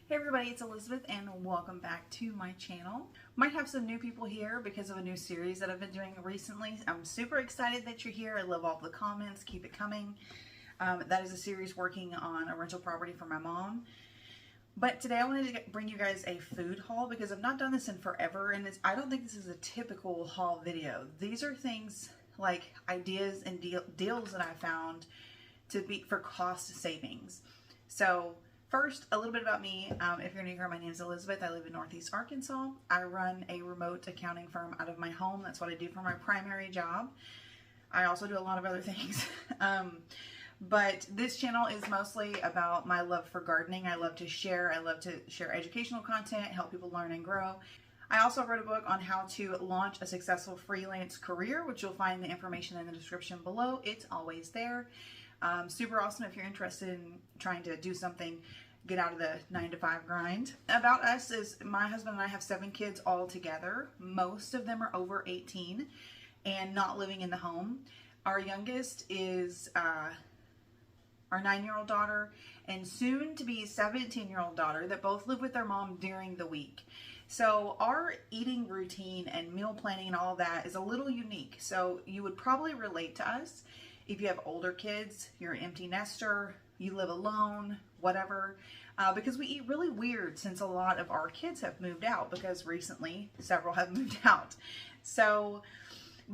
Hey everybody, it's Elizabeth and welcome back to my channel. Might have some new people here because of a new series that I've been doing recently. I'm super excited that you're here. I love all the comments. Keep it coming. That is a series working on a rental property for my mom. But today I wanted to bring you guys a food haul because I've not done this in forever, and I don't think this is a typical haul video. These are things like ideas and deals that I found for cost savings. So first, a little bit about me. If you're new here, my name is Elizabeth. I live in Northeast Arkansas. I run a remote accounting firm out of my home. That's what I do for my primary job. I also do a lot of other things. But this channel is mostly about my love for gardening. I love to share. I love to share educational content, help people learn and grow. I also wrote a book on how to launch a successful freelance career, which you'll find the information in the description below. It's always there. Super awesome if you're interested in trying to do something, get out of the 9-to-5 grind. About us is my husband and I have 7 kids all together. Most of them are over 18 and not living in the home. Our youngest is our 9-year-old daughter and soon to be 17-year-old daughter that both live with their mom during the week. So our eating routine and meal planning and all that is a little unique. So you would probably relate to us if you have older kids, you're an empty nester, you live alone, whatever, because we eat really weird since a lot of our kids have moved out, because recently several have moved out. So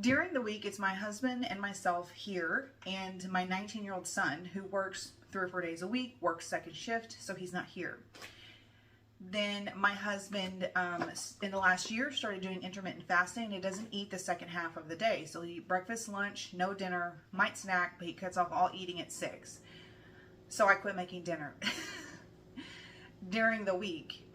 during the week, it's my husband and myself here, and my 19-year-old son, who works 3 or 4 days a week, works second shift, so he's not here. Then my husband, in the last year, started doing intermittent fasting. He doesn't eat the second half of the day. So he eat breakfast, lunch, no dinner, might snack, but he cuts off all eating at 6. So I quit making dinner during the week.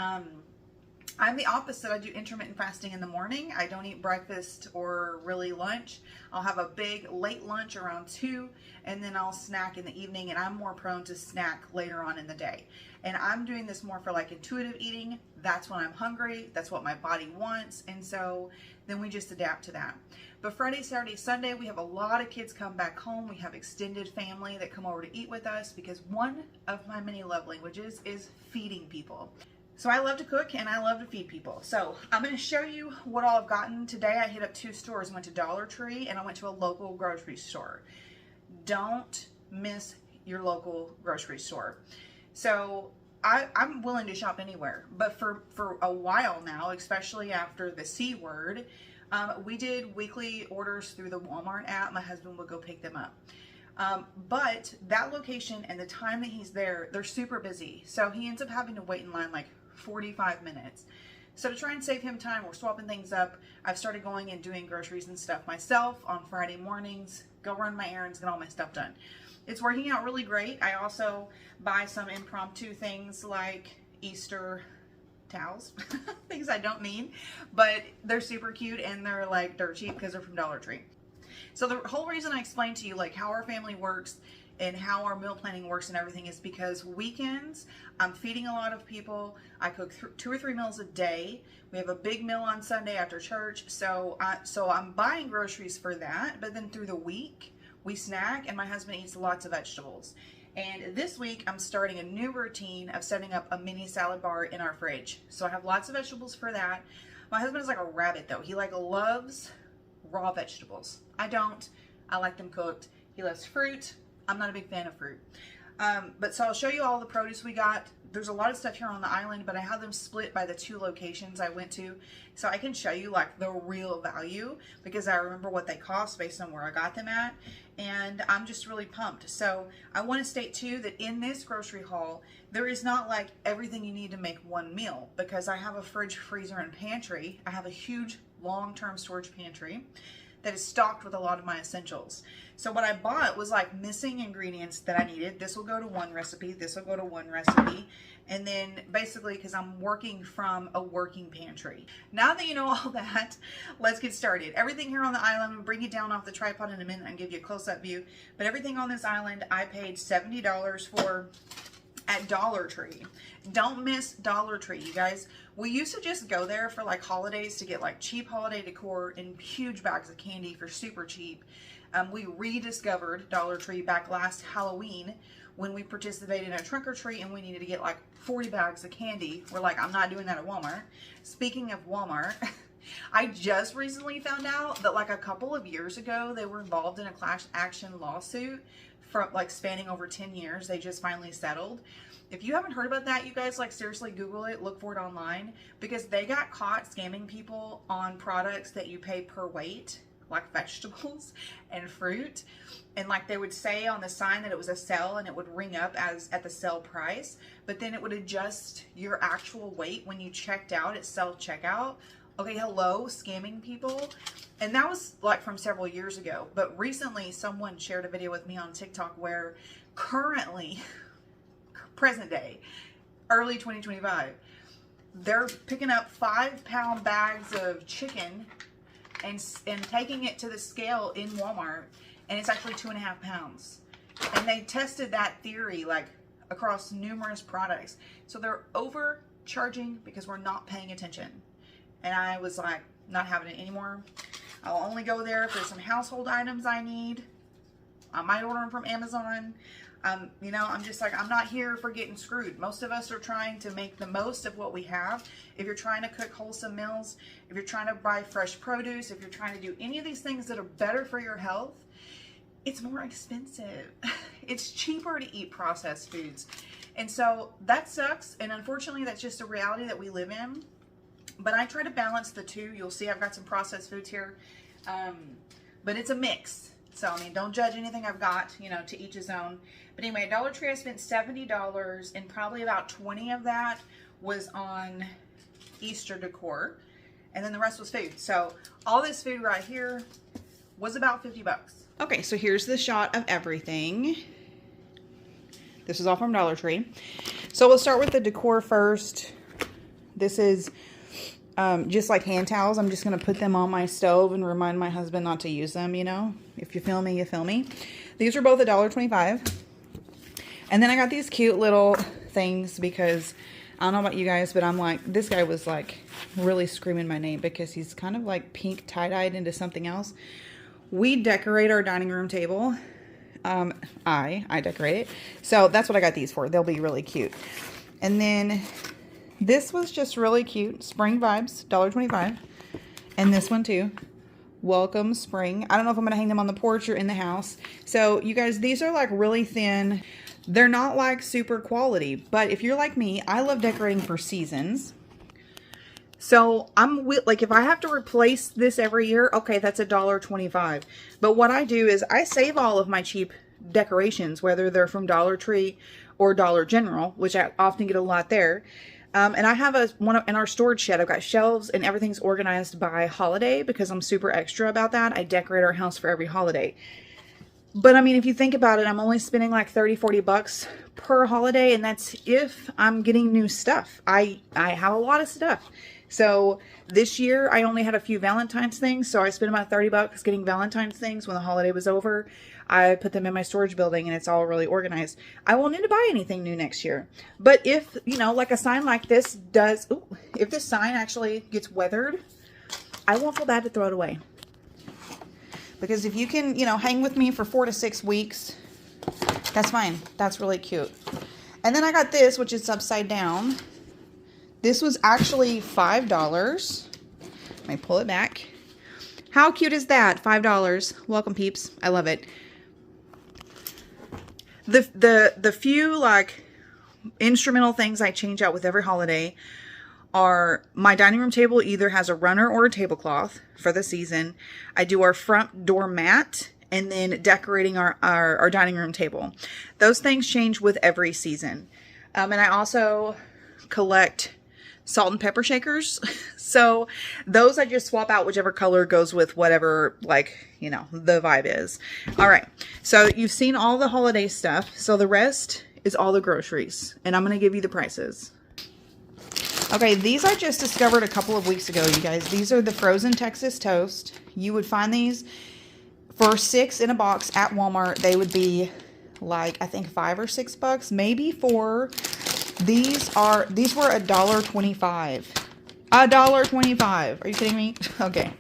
I'm the opposite. I do intermittent fasting in the morning. I don't eat breakfast or really lunch. I'll have a big late lunch around 2, and then I'll snack in the evening, and I'm more prone to snack later on in the day. And I'm doing this more for like intuitive eating. That's when I'm hungry. That's what my body wants. And so then we just adapt to that. But Friday, Saturday, Sunday, we have a lot of kids come back home. We have extended family that come over to eat with us because one of my many love languages is feeding people. So I love to cook and I love to feed people. So I'm going to show you what all I've gotten today. I hit up 2 stores. I went to Dollar Tree and I went to a local grocery store. Don't miss your local grocery store. So I'm willing to shop anywhere, but for a while now, especially after the C word, we did weekly orders through the Walmart app. My husband would go pick them up. But that location and the time that he's there, they're super busy. So he ends up having to wait in line like 45 minutes. So to try and save him time, we're swapping things up. I've started going and doing groceries and stuff myself on Friday mornings, go run my errands, get all my stuff done. It's working out really great. I also buy some impromptu things like Easter towels, things I don't need, but they're super cute and they're like dirt cheap because they're from Dollar Tree. So the whole reason I explained to you like how our family works and how our meal planning works and everything is because weekends, I'm feeding a lot of people. I cook 2 or 3 meals a day. We have a big meal on Sunday after church. So I'm buying groceries for that. But then through the week, we snack and my husband eats lots of vegetables. And this week, I'm starting a new routine of setting up a mini salad bar in our fridge. So I have lots of vegetables for that. My husband is like a rabbit though. He like loves raw vegetables. I don't. I like them cooked. He loves fruit. I'm not a big fan of fruit. But so I'll show you all the produce we got. There's a lot of stuff here on the island, but I have them split by the 2 locations I went to. So I can show you like the real value because I remember what they cost based on where I got them at. And I'm just really pumped. So I want to state too that in this grocery haul, there is not like everything you need to make one meal because I have a fridge, freezer, and pantry. I have a huge long-term storage pantry that is stocked with a lot of my essentials. So what I bought was like missing ingredients that I needed. This will go to one recipe, this will go to one recipe. And then basically, because I'm working from a working pantry. Now that you know all that, let's get started. Everything here on the island, I'm gonna bring you down off the tripod in a minute and give you a close-up view. But everything on this island, I paid $70 for at Dollar Tree. Don't miss Dollar Tree, you guys. We used to just go there for like holidays to get like cheap holiday decor and huge bags of candy for super cheap. We rediscovered Dollar Tree back last Halloween when we participated in a trunk or treat and we needed to get like 40 bags of candy. We're like, I'm not doing that at Walmart. Speaking of Walmart, I just recently found out that like a couple of years ago, they were involved in a class action lawsuit from like spanning over 10 years. They just finally settled. If you haven't heard about that, you guys, like, seriously Google it, look for it online, because they got caught scamming people on products that you pay per weight, like vegetables and fruit. And like they would say on the sign that it was a sale and it would ring up as at the sale price, but then it would adjust your actual weight when you checked out at self-checkout. Okay, hello, scamming people. And that was like from several years ago. But recently someone shared a video with me on TikTok where currently, present day, early 2025, they're picking up 5-pound bags of chicken and taking it to the scale in Walmart, and it's actually 2.5 pounds. And they tested that theory like across numerous products. So they're overcharging because we're not paying attention. And I was like, not having it anymore. I'll only go there if there's some household items I need. I might order them from Amazon. You know, I'm just like, I'm not here for getting screwed. Most of us are trying to make the most of what we have. If you're trying to cook wholesome meals, if you're trying to buy fresh produce, if you're trying to do any of these things that are better for your health, it's more expensive. It's cheaper to eat processed foods. And so that sucks. And unfortunately, that's just a reality that we live in. But I try to balance the two. You'll see I've got some processed foods here. But it's a mix. So, I mean, don't judge anything I've got, you know, to each his own. But anyway, Dollar Tree, I spent $70, and probably about 20 of that was on Easter decor. And then the rest was food. So, all this food right here was about 50 bucks. Okay, so here's the shot of everything. This is all from Dollar Tree. So, we'll start with the decor first. This is just like hand towels. I'm just going to put them on my stove and remind my husband not to use them, you know. If you feel me, you feel me. These are both $1.25. And then I got these cute little things because I don't know about you guys, but I'm like, this guy was like really screaming my name because he's kind of like pink tie-dyed into something else. We decorate our dining room table. I decorate it. So that's what I got these for. They'll be really cute. And then this was just really cute. Spring vibes, $1.25. And this one too. Welcome spring. I don't know if I'm going to hang them on the porch or in the house. So you guys, these are like really thin. They're not like super quality, but if you're like me, I love decorating for seasons. So I'm like, if I have to replace this every year, okay, that's $1.25. But what I do is I save all of my cheap decorations, whether they're from Dollar Tree or Dollar General, which I often get a lot there. And I have in our storage shed, I've got shelves and everything's organized by holiday because I'm super extra about that. I decorate our house for every holiday. But I mean, if you think about it, I'm only spending like 30, 40 bucks per holiday. And that's if I'm getting new stuff. I have a lot of stuff. So this year I only had a few Valentine's things. So I spent about 30 bucks getting Valentine's things. When the holiday was over, I put them in my storage building and it's all really organized. I won't need to buy anything new next year. But if, you know, like a sign like this does, ooh, if this sign actually gets weathered, I won't feel bad to throw it away. Because if you can, you know, hang with me for 4 to 6 weeks, that's fine. That's really cute. And then I got this, which is upside down. This was actually $5. Let me pull it back. How cute is that? $5. Welcome, peeps. I love it. The few like instrumental things I change out with every holiday are my dining room table either has a runner or a tablecloth for the season. I do our front door mat and then decorating our dining room table. Those things change with every season. And I also collect salt and pepper shakers. So those I just swap out whichever color goes with whatever, like, you know, the vibe is. All right. So you've seen all the holiday stuff. So the rest is all the groceries. And I'm going to give you the prices. Okay, these I just discovered a couple of weeks ago, you guys. These are the frozen Texas toast. You would find these for 6 in a box at Walmart. They would be like, I think 5 or 6 bucks, maybe 4. These were $1.25. $1.25. Are you kidding me? Okay.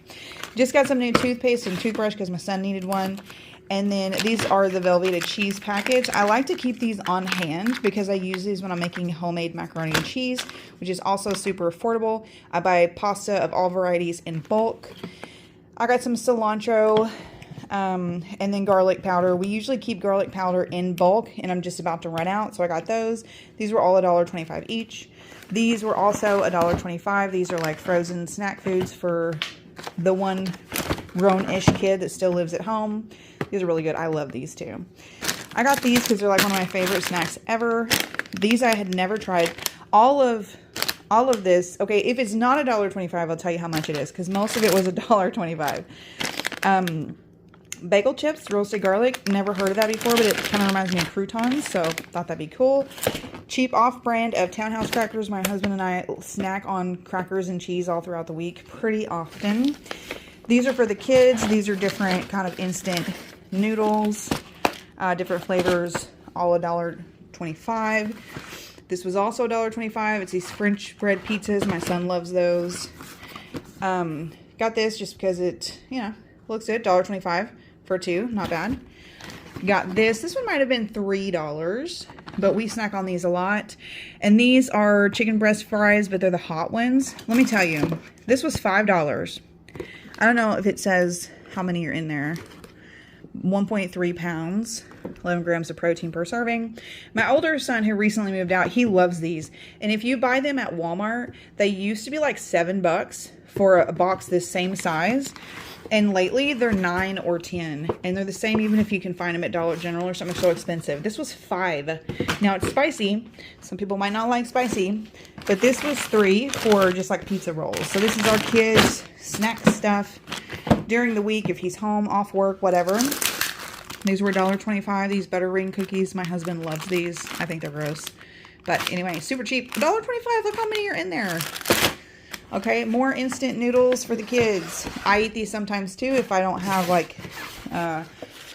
Just got some new toothpaste and toothbrush because my son needed one. And then these are the Velveeta cheese packets. I like to keep these on hand because I use these when I'm making homemade macaroni and cheese, which is also super affordable. I buy pasta of all varieties in bulk. I got some cilantro and then garlic powder. We usually keep garlic powder in bulk, and I'm just about to run out, so I got those. These were all $1.25 each. These were also $1.25. These are like frozen snack foods for the one grown-ish kid that still lives at home. These are really good. I love these too. I got these because they're like one of my favorite snacks ever. These I had never tried. All of this, okay, if it's not $1.25, I'll tell you how much it is, because most of it was $1.25. Bagel chips, roasted garlic. Never heard of that before, but it kind of reminds me of croutons, so thought that'd be cool. Cheap off-brand of Townhouse crackers. My husband and I snack on crackers and cheese all throughout the week pretty often. These are for the kids. These are different kind of instant noodles, different flavors, all $1.25. This was also $1.25. It's these French bread pizzas. My son loves those. Got this just because it, you know, looks good. $1.25 for two. Not bad. Got this. This one might have been $3, but we snack on these a lot. And these are chicken breast fries, but they're the hot ones. Let me tell you, this was $5. I don't know if it says how many are in there. 1.3 pounds, 11 grams of protein per serving. My older son, who recently moved out, he loves these. And if you buy them at Walmart, they used to be like $7 for a box this same size. And lately, they're $9 or $10. And they're the same even if you can find them at Dollar General or something so expensive. This was $5. Now, it's spicy. Some people might not like spicy. But this was $3 for just like pizza rolls. So this is our kids' snack stuff during the week if he's home, off work, whatever. These were $1.25. These butter ring cookies. My husband loves these. I think they're gross. But anyway, super cheap. $1.25. Look how many are in there. Okay, more instant noodles for the kids. I eat these sometimes too if I don't have like a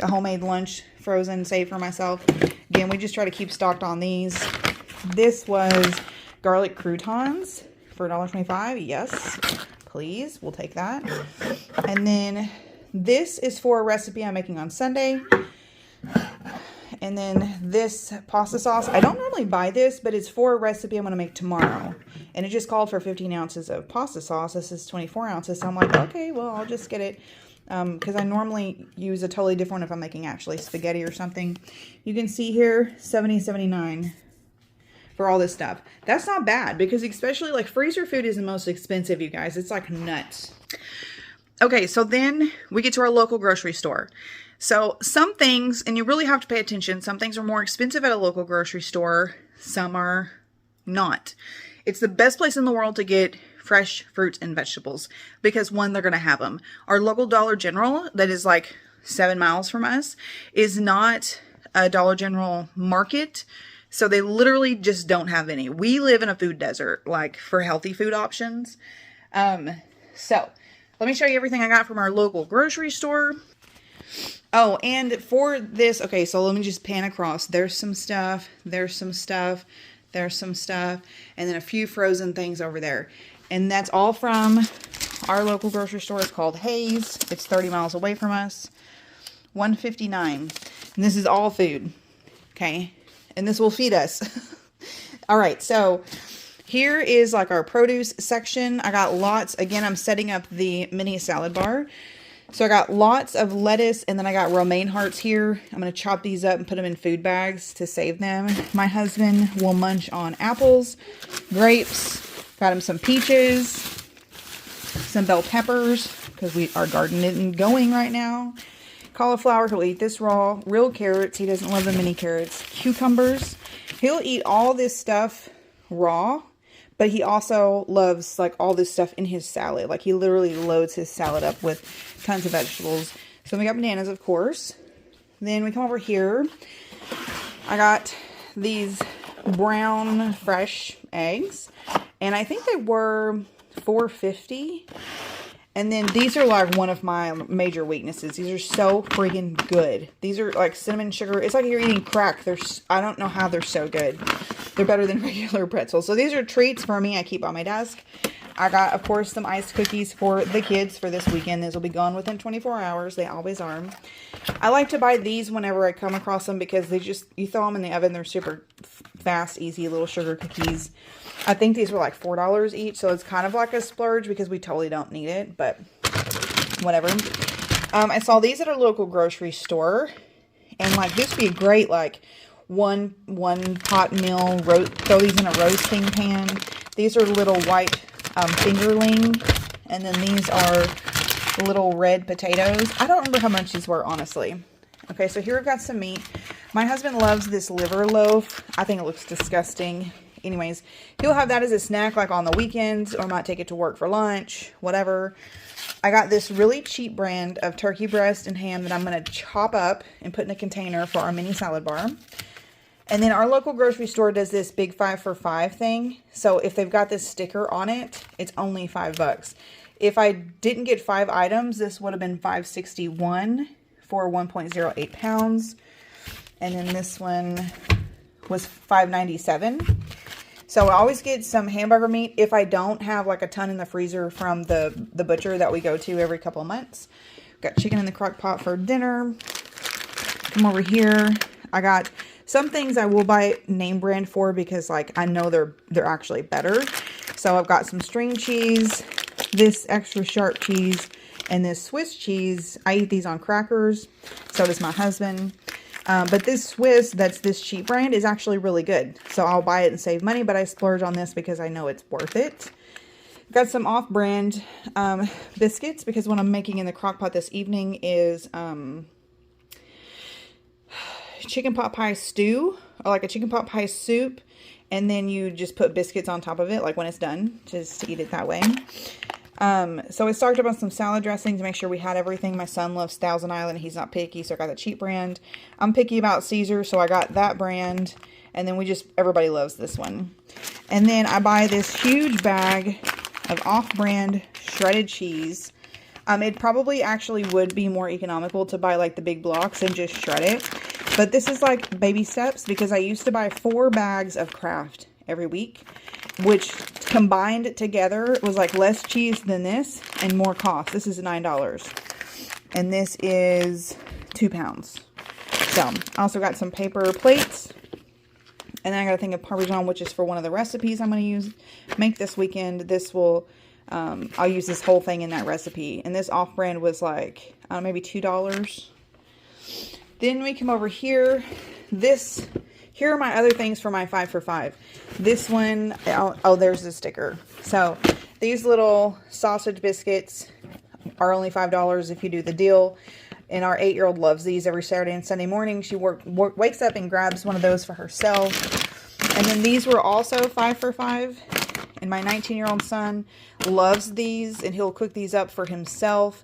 homemade lunch frozen saved for myself. Again, we just try to keep stocked on these. This was garlic croutons for $1.25. Yes, please. We'll take that. And then this is for a recipe I'm making on Sunday. And then this pasta sauce. I don't normally buy this, but it's for a recipe I'm going to make tomorrow. And it just called for 15 ounces of pasta sauce. This is 24 ounces. So I'm like, okay, well, I'll just get it. Because I normally use a totally different one if I'm making actually spaghetti or something. You can see here, $70.79 for all this stuff. That's not bad because especially like freezer food is the most expensive, you guys. It's like nuts. Okay, so then we get to our local grocery store. So some things, and you really have to pay attention, some things are more expensive at a local grocery store. Some are not. It's the best place in the world to get fresh fruits and vegetables because one, they're going to have them. Our local Dollar General that is like 7 miles from us is not a Dollar General market. So they literally just don't have any. We live in a food desert, like for healthy food options. So let me show you everything I got from our local grocery store. Oh, and for this, okay, so let me just pan across. There's some stuff, there's some stuff, there's some stuff, and then a few frozen things over there. And that's all from our local grocery store. It's called Hayes. It's 30 miles away from us. $1.59. And this is all food, okay? And this will feed us. All right, so here is like our produce section. I got lots. Again, I'm setting up the mini salad bar. So I got lots of lettuce, and then I got romaine hearts here. I'm going to chop these up and put them in food bags to save them. My husband will munch on apples, grapes, got him some peaches, some bell peppers, because our garden isn't going right now. Cauliflower, he'll eat this raw. Real carrots, he doesn't love the mini carrots. Cucumbers, he'll eat all this stuff raw. But he also loves like all this stuff in his salad. Like he literally loads his salad up with tons of vegetables. So we got bananas, of course. Then we come over here. I got these brown fresh eggs. And I think they were $4.50. And then these are like one of my major weaknesses. These are so freaking good. These are like cinnamon sugar. It's like you're eating crack. I don't know how they're so good. They're better than regular pretzels. So these are treats for me. I keep on my desk. I got, of course, some ice cookies for the kids for this weekend. These will be gone within 24 hours. They always are. I like to buy these whenever I come across them because you throw them in the oven. They're super fast, easy little sugar cookies. I think these were like $4 each, so it's kind of like a splurge because we totally don't need it, but whatever. I saw these at a local grocery store, and like this would be a great like one pot meal. Throw these in a roasting pan. These are little white fingerling, and then these are little red potatoes. I don't remember how much these were, honestly. Okay, so here we've got some meat. My husband loves this liver loaf. I think it looks disgusting. Anyways, he'll have that as a snack like on the weekends, or might take it to work for lunch, whatever. I got this really cheap brand of turkey breast and ham that I'm going to chop up and put in a container for our mini salad bar. And then our local grocery store does this big 5 for 5 thing. So if they've got this sticker on it, it's only $5. If I didn't get 5 items, this would have been $5.61 for 1.08 pounds. And then this one was $5.97. So I always get some hamburger meat if I don't have like a ton in the freezer from the butcher that we go to every couple of months. Got chicken in the crock pot for dinner. Come over here. I got some things I will buy name brand for because like I know they're actually better. So I've got some string cheese, this extra sharp cheese, and this Swiss cheese. I eat these on crackers. So does my husband. But this Swiss, that's this cheap brand, is actually really good. So I'll buy it and save money, but I splurge on this because I know it's worth it. Got some off-brand biscuits because what I'm making in the crock pot this evening is chicken pot pie stew, or like a chicken pot pie soup. And then you just put biscuits on top of it, like when it's done, just to eat it that way. So I stocked up on some salad dressing to make sure we had everything. My son loves Thousand Island. He's not picky, so I got the cheap brand. I'm picky about Caesar, so I got that brand. And then everybody loves this one. And then I buy this huge bag of off-brand shredded cheese. It probably actually would be more economical to buy like the big blocks and just shred it. But this is like baby steps because I used to buy 4 bags of Kraft every week, which combined together was like less cheese than this and more cost. This is $9 and this is 2 pounds. So I also got some paper plates, and then I got a thing of Parmesan, which is for one of the recipes I'm going to make this weekend. This will, I'll use this whole thing in that recipe. And this off-brand was like, maybe $2. Then we come over here. Here are my other things for my 5 for 5. This one, oh, there's the sticker. So these little sausage biscuits are only $5 if you do the deal. And our 8-year-old loves these every Saturday and Sunday morning. She wakes up and grabs one of those for herself. And then these were also 5 for 5. And my 19-year-old son loves these, and he'll cook these up for himself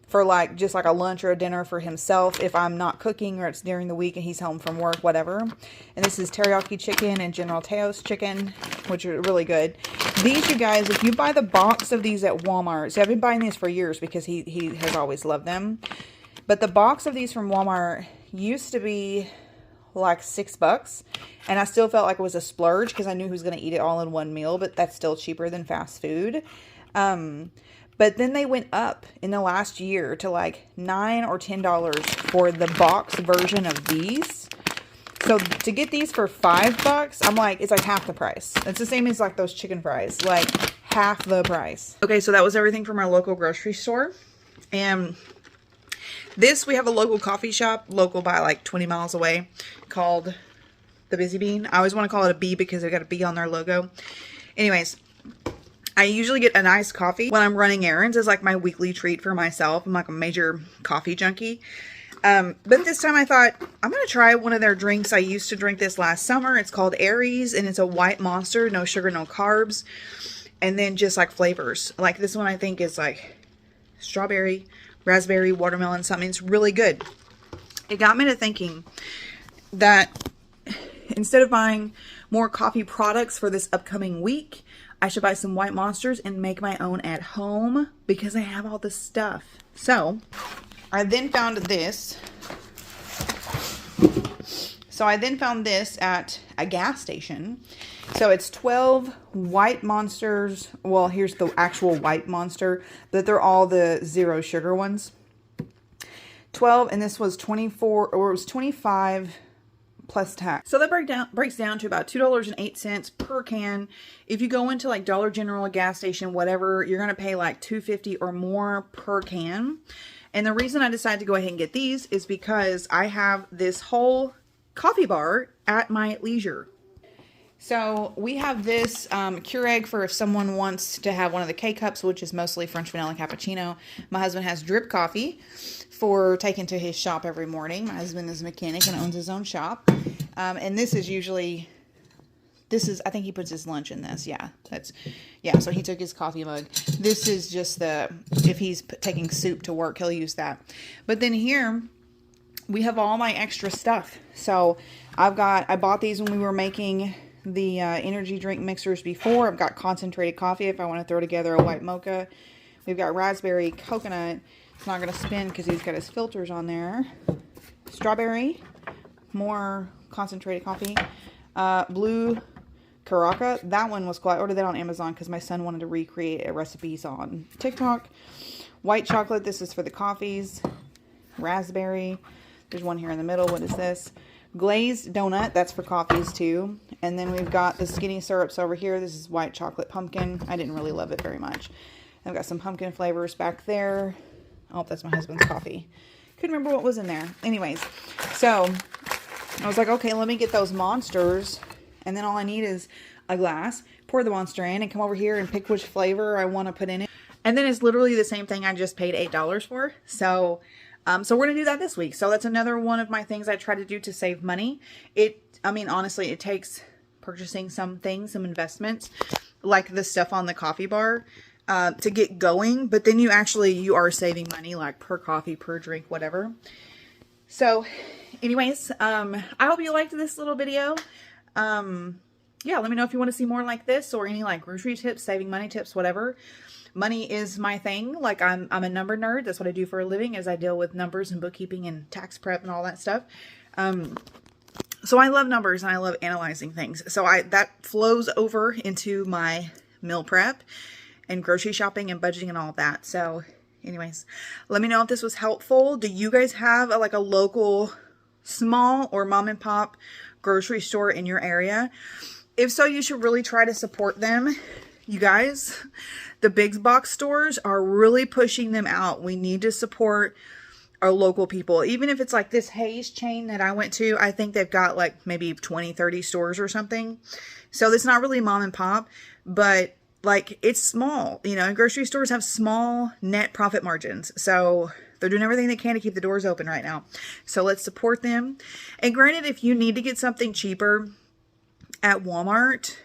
for like just like a lunch or a dinner for himself if I'm not cooking or it's during the week and he's home from work, whatever. And this is teriyaki chicken and General Teos chicken, which are really good. These, you guys, if you buy the box of these at Walmart, see, I've been buying these for years because he has always loved them. But the box of these from Walmart used to be like $6, and I still felt like it was a splurge because I knew he was going to eat it all in one meal, but that's still cheaper than fast food. But then they went up in the last year to like $9 or $10 for the box version of these. So to get these for $5, I'm like, it's like half the price. It's the same as like those chicken fries, like half the price. Okay, so that was everything from our local grocery store. And this, we have a local coffee shop, local by like 20 miles away, called the Busy Bean. I always want to call it a bee because they've got a bee on their logo. Anyways, I usually get an iced coffee when I'm running errands as like my weekly treat for myself. I'm like a major coffee junkie. But this time I thought, I'm going to try one of their drinks. I used to drink this last summer. It's called Aries, and it's a white monster, no sugar, no carbs. And then just like flavors. Like this one I think is like strawberry, raspberry, watermelon, something. It's really good. It got me to thinking that instead of buying more coffee products for this upcoming week. I should buy some white monsters and make my own at home because I have all this stuff. So I then found this. At a gas station. So it's 12 white monsters. Well, here's the actual white monster, but they're all the 0 sugar ones. 12, and this was 24, or it was 25 plus tax. So that breaks down to about $2.08 per can. If you go into like Dollar General, a gas station, whatever, you're gonna pay like $2.50 or more per can. And the reason I decided to go ahead and get these is because I have this whole coffee bar at my leisure. So we have this Keurig for if someone wants to have one of the K-cups, which is mostly French vanilla cappuccino. My husband has drip coffee for taking to his shop every morning. My husband is a mechanic and owns his own shop. And this is usually, I think he puts his lunch in this. Yeah, so he took his coffee mug. This is just if he's taking soup to work, he'll use that. But then here, we have all my extra stuff. So I bought these when we were making the energy drink mixers before. I've got concentrated coffee if I want to throw together a white mocha. We've got raspberry coconut. It's not going to spin because he's got his filters on there. Strawberry, more concentrated coffee. Blue Caraca. That one was cool. I ordered that on Amazon because my son wanted to recreate recipes on TikTok. White chocolate. This is for the coffees. Raspberry. There's one here in the middle. What is this? Glazed donut. That's for coffees too. And then we've got the skinny syrups over here. This is white chocolate pumpkin. I didn't really love it very much. I've got some pumpkin flavors back there. Oh, that's my husband's coffee. Couldn't remember what was in there. Anyways, so I was like, okay, let me get those monsters. And then all I need is a glass. Pour the monster in and come over here and pick which flavor I want to put in it. And then it's literally the same thing I just paid $8 for. So we're going to do that this week. So that's another one of my things I try to do to save money. Honestly, it takes purchasing some investments, like the stuff on the coffee bar, to get going. But then you are saving money, like per coffee, per drink, whatever. So anyways, I hope you liked this little video. Yeah, let me know if you want to see more like this or any like grocery tips, saving money tips, whatever. Money is my thing. Like I'm a number nerd. That's what I do for a living, is I deal with numbers and bookkeeping and tax prep and all that stuff. So I love numbers and I love analyzing things. So that flows over into my meal prep and grocery shopping and budgeting and all of that. So anyways, let me know if this was helpful. Do you guys have a local small or mom and pop grocery store in your area? If so, you should really try to support them. You guys, the big box stores are really pushing them out. We need to support our local people. Even if it's like this Hayes chain that I went to, I think they've got like maybe 20, 30 stores or something. So it's not really mom and pop, but like it's small, and grocery stores have small net profit margins. So they're doing everything they can to keep the doors open right now. So let's support them. And granted, if you need to get something cheaper at Walmart,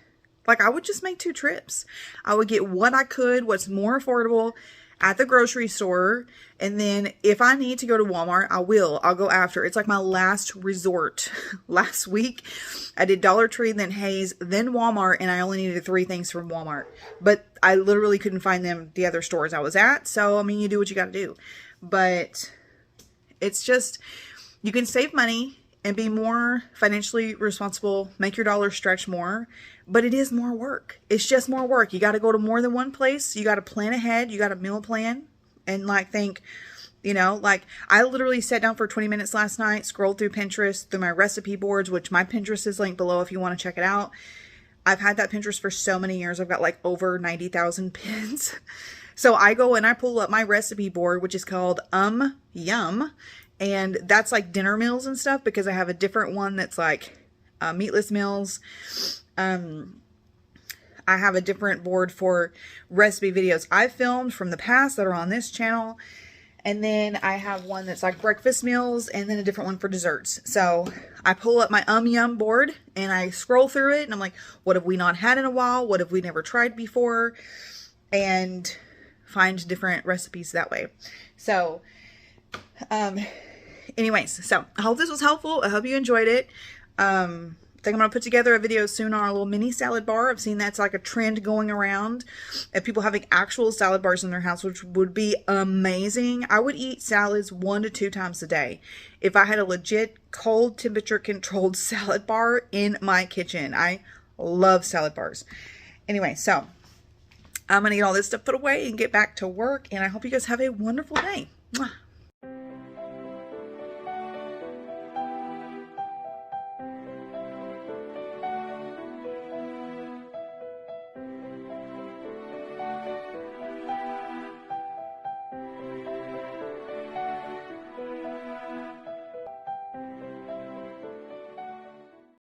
like I would just make 2 trips. I would get what I could, what's more affordable at the grocery store. And then if I need to go to Walmart, I'll go after. It's like my last resort. Last week, I did Dollar Tree, then Hayes, then Walmart, and I only needed 3 things from Walmart. But I literally couldn't find them the other stores I was at. So, you do what you got to do. But it's just, you can save money and be more financially responsible, make your dollars stretch more, but it is more work. It's just more work. You got to go to more than one place. You got to plan ahead. You got to meal plan and think, I literally sat down for 20 minutes last night, scrolled through Pinterest, through my recipe boards, which my Pinterest is linked below if you want to check it out. I've had that Pinterest for so many years. I've got like over 90,000 pins. So I go and I pull up my recipe board, which is called Yum. And that's like dinner meals and stuff, because I have a different one that's like meatless meals. I have a different board for recipe videos I've filmed from the past that are on this channel. And then I have one that's like breakfast meals, and then a different one for desserts. So I pull up my Yum board and I scroll through it and I'm like, what have we not had in a while? What have we never tried before? And find different recipes that way. So, anyways, so I hope this was helpful. I hope you enjoyed it. think I'm going to put together a video soon on a little mini salad bar. I've seen that's like a trend going around of people having actual salad bars in their house, which would be amazing. I would eat salads 1 to 2 times a day if I had a legit cold temperature controlled salad bar in my kitchen. I love salad bars. Anyway, so I'm going to get all this stuff put away and get back to work, and I hope you guys have a wonderful day. Mwah.